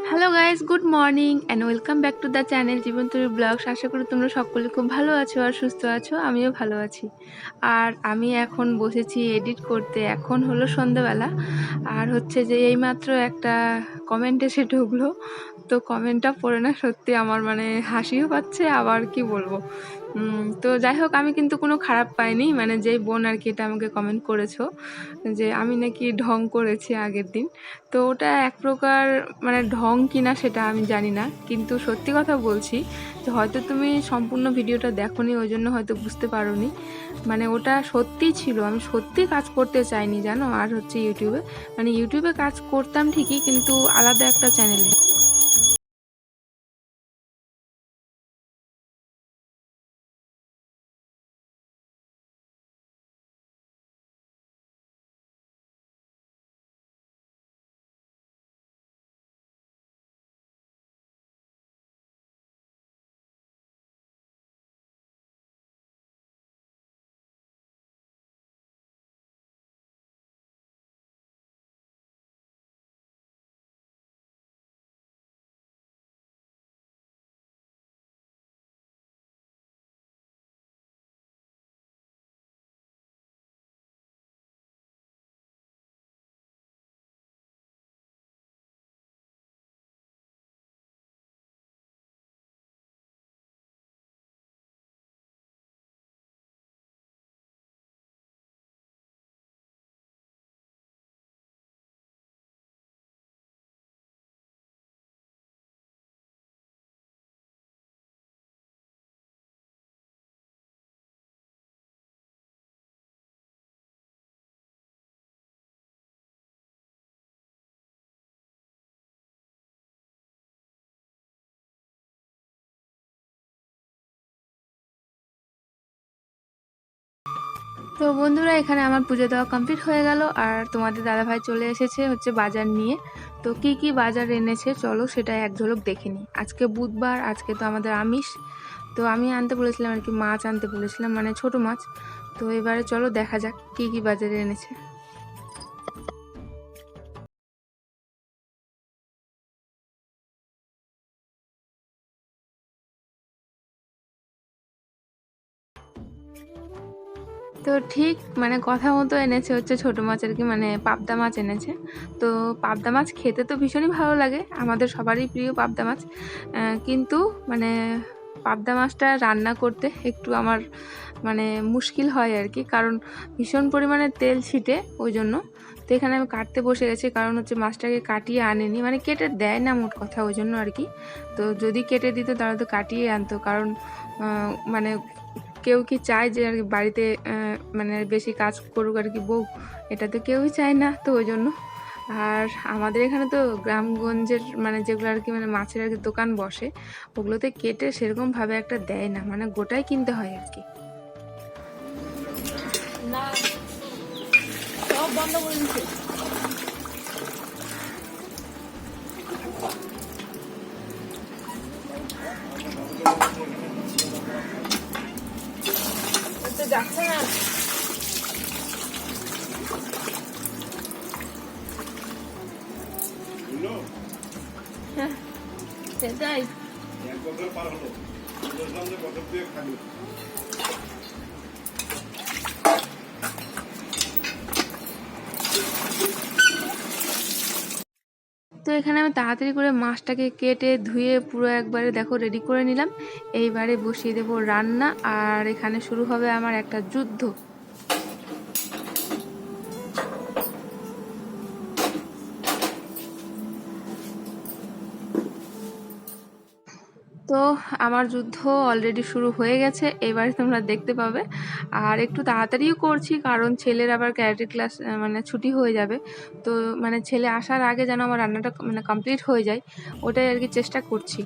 Hello guys, good morning and welcome back to the channel Jibontori blogs. আশা করি তোমরা সকলে খুব ভালো আছো আর সুস্থ আছো। আমিও ভালো আছি। আর আমি এখন বসেছি এডিট করতে। এখন হলো সন্ধ্যাবেলা। আর হচ্ছে যে এইমাত্র একটা কমেন্ট এসে ঢুকলো, তো কমেন্টটা পড়ে না সত্যি আমার মানে হাসিও পাচ্ছে, আবার কি বলবো। তো যাই হোক, আমি কিন্তু কোনো খারাপ পাইনি, মানে যেই বোন আর কি এটা আমাকে কমেন্ট করেছো যে আমি নাকি ঢং করেছি আগের দিন, তো ওটা এক প্রকার মানে ঢং কিনা সেটা আমি জানি না, কিন্তু সত্যি কথা বলছি যে হয়তো তুমি সম্পূর্ণ ভিডিওটা দেখোনি, ওই জন্য হয়তো বুঝতে পারোনি। মানে ওটা সত্যি ছিল, আমি সত্যি কাজ করতে চাইনি জানো। আর হচ্ছে ইউটিউবে, মানে ইউটিউবে কাজ করতাম ঠিকই, কিন্তু আলাদা একটা চ্যানেলে। তো বন্ধুরা, এখানে আমার পুজো দেওয়া কমপ্লিট হয়ে গেল, আর তোমাদের দাদাভাই চলে এসেছে হচ্ছে বাজার নিয়ে। তো কি কি বাজার এনেছে চলো সেটা এক ঝলক দেখে নিই। আজকে বুধবার, আজকে তো আমাদের আমিষ। তো আমি আনতে বলেছিলাম আর কি, মাছ আনতে বলেছিলাম, মানে ছোট মাছ। তো এবারে চলো দেখা যাক কি কি বাজারে এনেছে। তো ঠিক মানে কথা মতো এনেছে হচ্ছে ছোট মাছ আর কি, মানে পাবদা মাছ এনেছে। তো পাবদা মাছ খেতে তো ভীষণই ভালো লাগে, আমাদের সবারই প্রিয় পাবদা মাছ। কিন্তু মানে পাবদা মাছটা রান্না করতে একটু আমার মানে মুশকিল হয় আর কি, কারণ ভীষণ পরিমাণে তেল ছিটে, ওই জন্য। তো এখানে আমি কাটতে বসে গেছি, কারণ হচ্ছে মাছটাকে কাটিয়ে আনেনি, মানে কেটে দেয় না মোট কথা, ওই জন্য আর কি। তো যদি কেটে দিত তাহলে তো কাটিয়ে আনতো, কারণ মানে কেউ কি চায় যে আর কি বাড়িতে মানে বেশি কাজ করুক আর কি বউ, এটা তো কেউই চায় না, তো ওই জন্য। আর আমাদের এখানে তো গ্রামগঞ্জের মানে যেগুলো আর কি মানে মাছের আর কি দোকান বসে, ওগুলোতে কেটে সেরকমভাবে একটা দেয় না, মানে গোটাই কিনতে হয় আর কি। না, সব বন্ধ করে দিচ্ছে। তো যাচ্ছে না। হ্যাঁ, সেটাই। তো এখানে আমি তাড়াতাড়ি করে মাছটাকে কেটে ধুয়ে পুরো একবারে দেখো রেডি করে নিলাম। এইবারে বসিয়ে দেবো রান্না, আর এখানে শুরু হবে আমার একটা যুদ্ধ। তো আমার যুদ্ধ অলরেডি শুরু হয়ে গেছে, এবারে তোমরা দেখতে পাবে। আর একটু তাড়াতাড়িও করছি কারণ ছেলের আবার ক্যারাটে ক্লাস মানে ছুটি হয়ে যাবে। তো মানে ছেলে আসার আগে যেন আমার রান্নাটা মানে কমপ্লিট হয়ে যায়, ওটাই আর কি চেষ্টা করছি।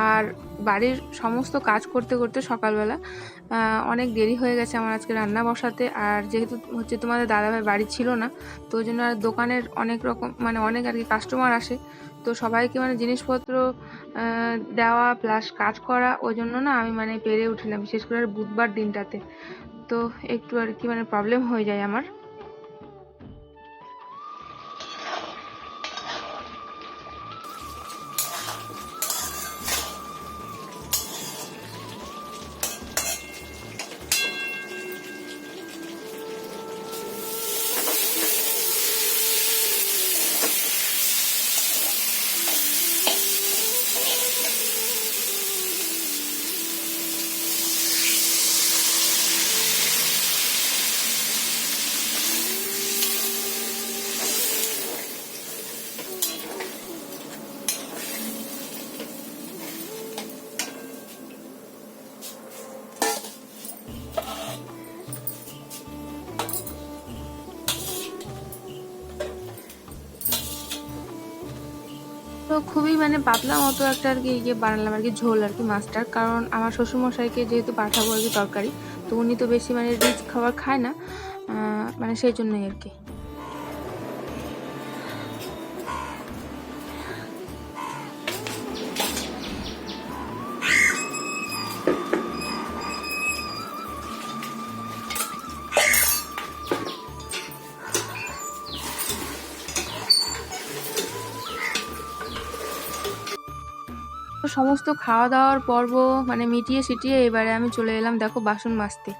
আর বাড়ির সমস্ত কাজ করতে করতে সকালবেলা অনেক দেরি হয়ে গেছে আমার আজকে রান্না বসাতে। আর যেহেতু হচ্ছে তোমাদের দাদাভাই বাড়ি ছিল না, তো ওই জন্য আর দোকানের অনেক রকম মানে অনেক আর কি কাস্টমার আসে, তো সবাইকে মানে জিনিসপত্র দেওয়া প্লাস কাজ করা, ওই জন্য না আমি মানে পেরে উঠি না, বিশেষ করে বুধবার দিনটাতে। তো একটু আর কি মানে প্রবলেম হয়ে যায় আমার। তো খুবই মানে পাতলা মতো একটা আর কি ইয়ে বানালাম আর কি, ঝোল আর কি মাছটার, কারণ আমার শ্বশুরমশাইকে যেহেতু পাঠাবো আর কি তরকারি, তো উনি তো বেশি মানে রিচ খাবার খায় না, মানে সেই জন্যই আর কি। তো সমস্ত খাওয়া দাওয়ার পর্ব মানে মিটিয়ে সিটিয়ে এবারে আমি চলে এলাম দেখো বাসন মাজতে।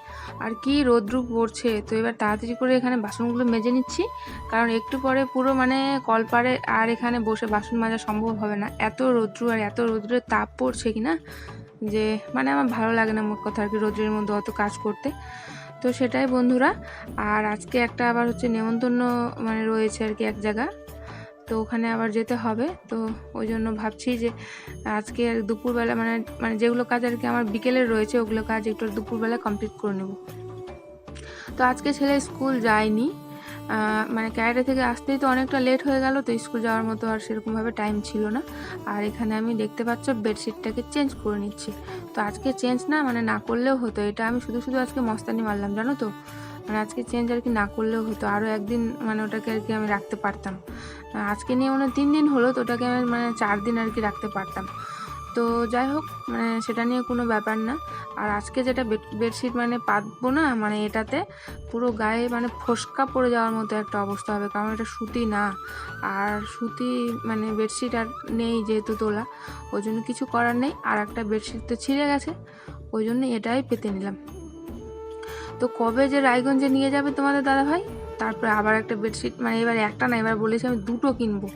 আর কি রোদ্রু পড়ছে, তো এবার তাড়াতাড়ি করে এখানে বাসনগুলো মেজে নিচ্ছি, কারণ একটু পরে পুরো মানে কলপারে আর এখানে বসে বাসন মাজা সম্ভব হবে না, এত রৌদ্রু আর এত রৌদ্রের তাপ পড়ছে কি না, যে মানে আমার ভালো লাগে না মোট কথা আর কি রৌদ্রের মধ্যে অত কাজ করতে। তো সেটাই বন্ধুরা। আর আজকে একটা আবার হচ্ছে নেমন্তন্ন মানে রয়েছে আর কি এক জায়গা, তো ওখানে আবার যেতে হবে। তো ওই জন্য ভাবছি যে আজকে দুপুরবেলা মানে মানে যেগুলো কাজ আর কি আমার বিকেলের রয়েছে, ওগুলো কাজ একটু দুপুরবেলা কমপ্লিট করে নেব। তো আজকে ছেলে স্কুল যায়নি, মানে ক্যারাটে থেকে আসতেই তো অনেকটা লেট হয়ে গেল, তো স্কুল যাওয়ার মতো আর সেরকমভাবে টাইম ছিল না। আর এখানে আমি দেখতে পাচ্ছ বেডশিটটাকে চেঞ্জ করে নিচ্ছি। তো আজকে চেঞ্জ না মানে না করলেও হতো, এটা আমি শুধু শুধু আজকে মস্তানি মারলাম জানো তো, মানে আজকে চেঞ্জ আর কি না করলেও হতো, আরও একদিন মানে ওটাকে আর কি আমি রাখতে পারতাম। আজকে নিয়ে মানে 3 দিন হলো, তো ওটাকে আমি মানে 4 দিন আর কি রাখতে পারতাম। তো যাই হোক মানে সেটা নিয়ে কোনো ব্যাপার না। আর আজকে যেটা বেডশিট মানে পাতবো না, মানে এটাতে পুরো গায়ে মানে ফোসকা পড়ে যাওয়ার মতো একটা অবস্থা হবে, কারণ এটা সুতি না। আর সুতি মানে বেডশিট আর নেই যেহেতু তোলা, ওই জন্য কিছু করার নেই। আর একটা বেডশিট তো ছিঁড়ে গেছে, ওই জন্য এটাই পেতে নিলাম। তো কবে যে রায়গঞ্জে নিয়ে যাবে তোমাদের দাদাভাই, তারপরে আবার একটা বেডশিট মানে এবার একটা না, এবার বলেছি আমি 2টো কিনবো।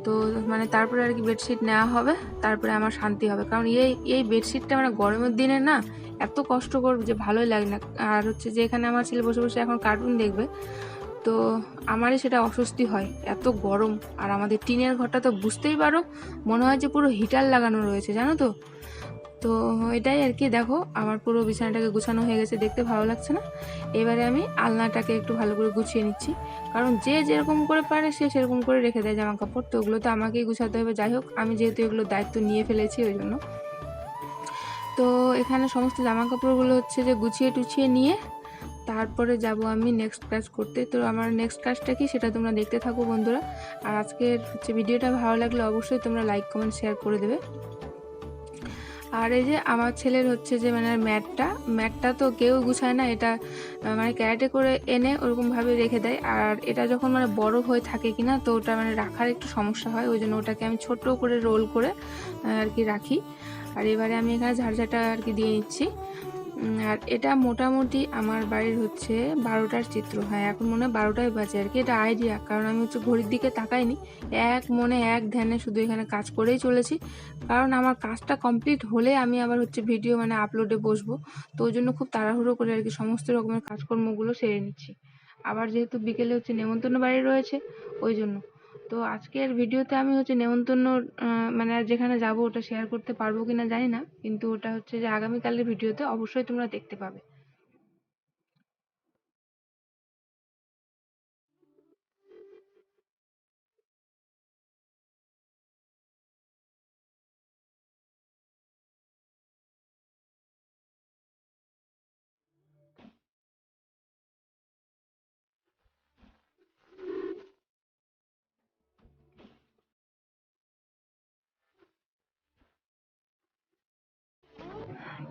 তো মানে তারপরে আর কি বেডশিট নেওয়া হবে, তারপরে আমার শান্তি হবে, কারণ এই বেডশিটটা মানে গরমের দিনে না এত কষ্ট করবে যে ভালোই লাগে না। আর হচ্ছে যে এখানে আমার ছেলে বসে বসে এখন কার্টুন দেখবে, তো আমারই সেটা অস্বস্তি হয়, এত গরম। আর আমাদের টিনের ঘরটা তো বুঝতেই পারো, মনে হয় যে পুরো হিটার লাগানো রয়েছে জানো তো। তো এটাই আর কি, দেখো আমার পুরো বিছানাটাকে গুছানো হয়ে গেছে, দেখতে ভালো লাগছে না। এবারে আমি আলনাটাকে একটু ভালো করে গুছিয়ে নিচ্ছি, কারণ যে যেরকম করে পারে সে সেরকম করে রেখে দেয় জামা কাপড়, তো ওগুলো তো আমাকেই গুছাতে হবে। যাই হোক আমি যেহেতু এগুলো দায়িত্ব নিয়ে ফেলেছি ওই জন্য। তো এখানে সমস্ত জামা কাপড়গুলো হচ্ছে যে গুছিয়ে টুছিয়ে নিয়ে তারপরে যাব আমি নেক্সট কাজ করতে। তো আমার নেক্সট কাজটা কি সেটা তোমরা দেখতে থাকো বন্ধুরা। আর আজকের হচ্ছে ভিডিওটা ভালো লাগলে অবশ্যই তোমরা লাইক কমেন্ট শেয়ার করে দেবে। আর এই যে আমার ছেলের হচ্ছে যে মানে ম্যাটটা তো কেউ গুছায় না, এটা মানে ক্যারেটে করে এনে ওরকমভাবে রেখে দেয়। আর এটা যখন মানে বড় হয়ে থাকে কিনা, তো ওটা মানে রাখার একটু সমস্যা হয়, ওই জন্য ওটাকে আমি ছোট করে রোল করে আর কি রাখি। আর এবারে আমি এখানে ঝাড়ঝাটা আর কি দিয়ে নিচ্ছি। আর এটা মোটামুটি আমার বাড়ির হচ্ছে 12টার চিত্র, হ্যাঁ এখন মনে হয় 12টাই বাজে আর কি, এটা আইডিয়া, কারণ আমি হচ্ছে ঘড়ির দিকে তাকাইনি, এক মনে এক ধ্যানে শুধু এখানে কাজ করেই চলেছি। কারণ আমার কাজটা কমপ্লিট হলে আমি আবার হচ্ছে ভিডিও মানে আপলোডে বসবো, তো ওই জন্য খুব তাড়াহুড়ো করে আর কি সমস্ত রকমের কাজকর্মগুলো সেরে নিচ্ছি। আবার যেহেতু বিকেলে হচ্ছে নেমন্তন্ন বাড়ি রয়েছে, ওই জন্য। তো আজকের ভিডিওতে আমি হচ্ছে নেমন্তন্ন মানে যেখানে যাব ওটা শেয়ার করতে পারবো কিনা জানি না, কিন্তু ওটা হচ্ছে যে আগামীকালের ভিডিওতে অবশ্যই তোমরা দেখতে পাবে।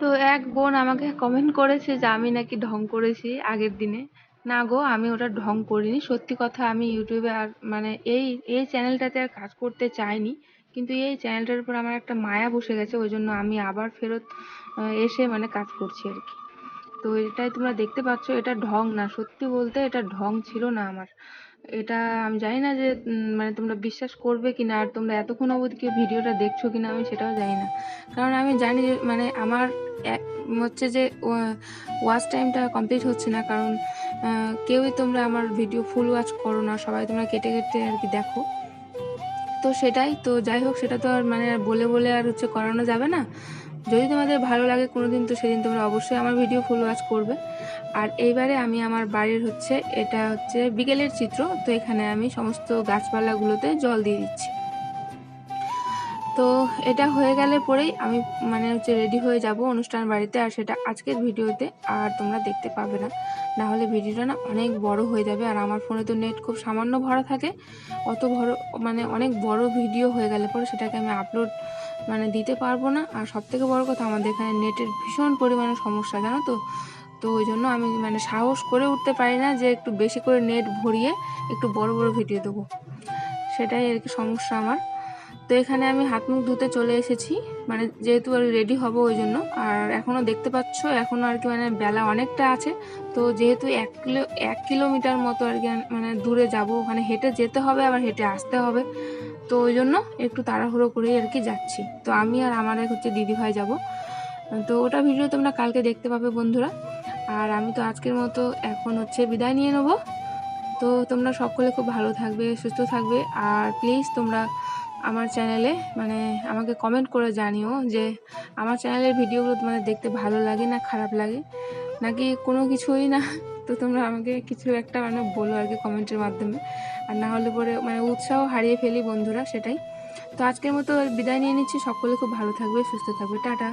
তো এক বোন আমাকে কমেন্ট করেছে যে আমি নাকি ঢং করেছি আগের দিনে। না গো, আমি ওটা ঢং করিনি। সত্যি কথা, আমি ইউটিউবে আর মানে এই এই চ্যানেলটাতে আর কাজ করতে চাইনি, কিন্তু এই চ্যানেলটার উপর আমার একটা মায়া বসে গেছে, ওই জন্য আমি আবার ফেরত এসে মানে কাজ করছি আর কি। তো এটাই তোমরা দেখতে পাচ্ছ, এটা ঢং না, সত্যি বলতে এটা ঢং ছিল না আমার। এটা আমি জানি না যে মানে তোমরা বিশ্বাস করবে কিনা, আর তোমরা এতক্ষণ অবধি কেউ ভিডিওটা দেখছো কিনা আমি সেটাও জানি না। কারণ আমি জানি যে মানে আমার হচ্ছে যে ওয়াচ টাইমটা কমপ্লিট হচ্ছে না, কারণ কেউই তোমরা আমার ভিডিও ফুল ওয়াচ করো না, সবাই তোমরা কেটে কেটে আর কি দেখো। তো সেটাই তো, যাই হোক, সেটা তো আর মানে বলে বলে আর হচ্ছে করানো যাবে না। যদি তোমাদের ভালো লাগে কোনোদিন, তো সেদিন তোমরা অবশ্যই আমার ভিডিও ফুল ওয়াচ করবে। আর এইবারে আমি আমার বাড়ির হচ্ছে, এটা হচ্ছে বিকেলের চিত্র, তো এখানে আমি সমস্ত গাছপালাগুলোতে জল দিয়ে দিচ্ছি। তো এটা হয়ে গেলে পরেই আমি মানে হচ্ছে রেডি হয়ে যাব অনুষ্ঠান বাড়িতে, আর সেটা আজকের ভিডিওতে আর তোমরা দেখতে পাবে না, না হলে ভিডিওটা না অনেক বড় হয়ে যাবে। আর আমার ফোনে তো নেট খুব সামান্য ভরা থাকে, অত বড় মানে অনেক বড় ভিডিও হয়ে গেলে পরে সেটাকে আমি আপলোড মানে দিতে পারবো না। আর সবথেকে বড় কথা, আমাদের এখানে নেটের ভীষণ পরিমাণে সমস্যা, জানো তো। তো ওই জন্য আমি মানে সাহস করে উঠতে পারি না যে একটু বেশি করে নেট ভরিয়ে একটু বড় বড় ভিডিও দেবো, সেটাই আর কি সমস্যা আমার। তো এখানে আমি হাত মুখ ধুতে চলে এসেছি, মানে যেহেতু আর রেডি হব ওই জন্য। আর এখনও দেখতে পাচ্ছ, এখনও আর কি মানে বেলা অনেকটা আছে। তো যেহেতু 1 কিলোমিটার মতো আর কি মানে দূরে যাব, ওখানে হেঁটে যেতে হবে আবার হেঁটে আসতে হবে, তো ওই জন্য একটু তাড়াহুড়ো করেই আর কি যাচ্ছি। তো আমি আর আমার এক হচ্ছে দিদিভাই যাব। তো ওটা ভিডিও তোমরা কালকে দেখতে পাবে বন্ধুরা। আর আমি তো আজকের মতো এখন হচ্ছে বিদায় নিয়ে নেবো। তো তোমরা সকলে খুব ভালো থাকবে, সুস্থ থাকবে। আর প্লিজ তোমরা আমার চ্যানেলে মানে আমাকে কমেন্ট করে জানিও যে আমার চ্যানেলের ভিডিওগুলো তোমাদের দেখতে ভালো লাগে না খারাপ লাগে, নাকি কোনো কিছুই না। তো তোমরা আমাকে কিছু একটা মানে বলো আর কি কমেন্টের মাধ্যমে, আর না হলে পরে মানে উৎসাহ হারিয়ে ফেলি বন্ধুরা, সেটাই। তো আজকের মতো বিদায় নিয়ে নিচ্ছি, সকলে খুব ভালো থাকবে, সুস্থ থাকবে, টাটা।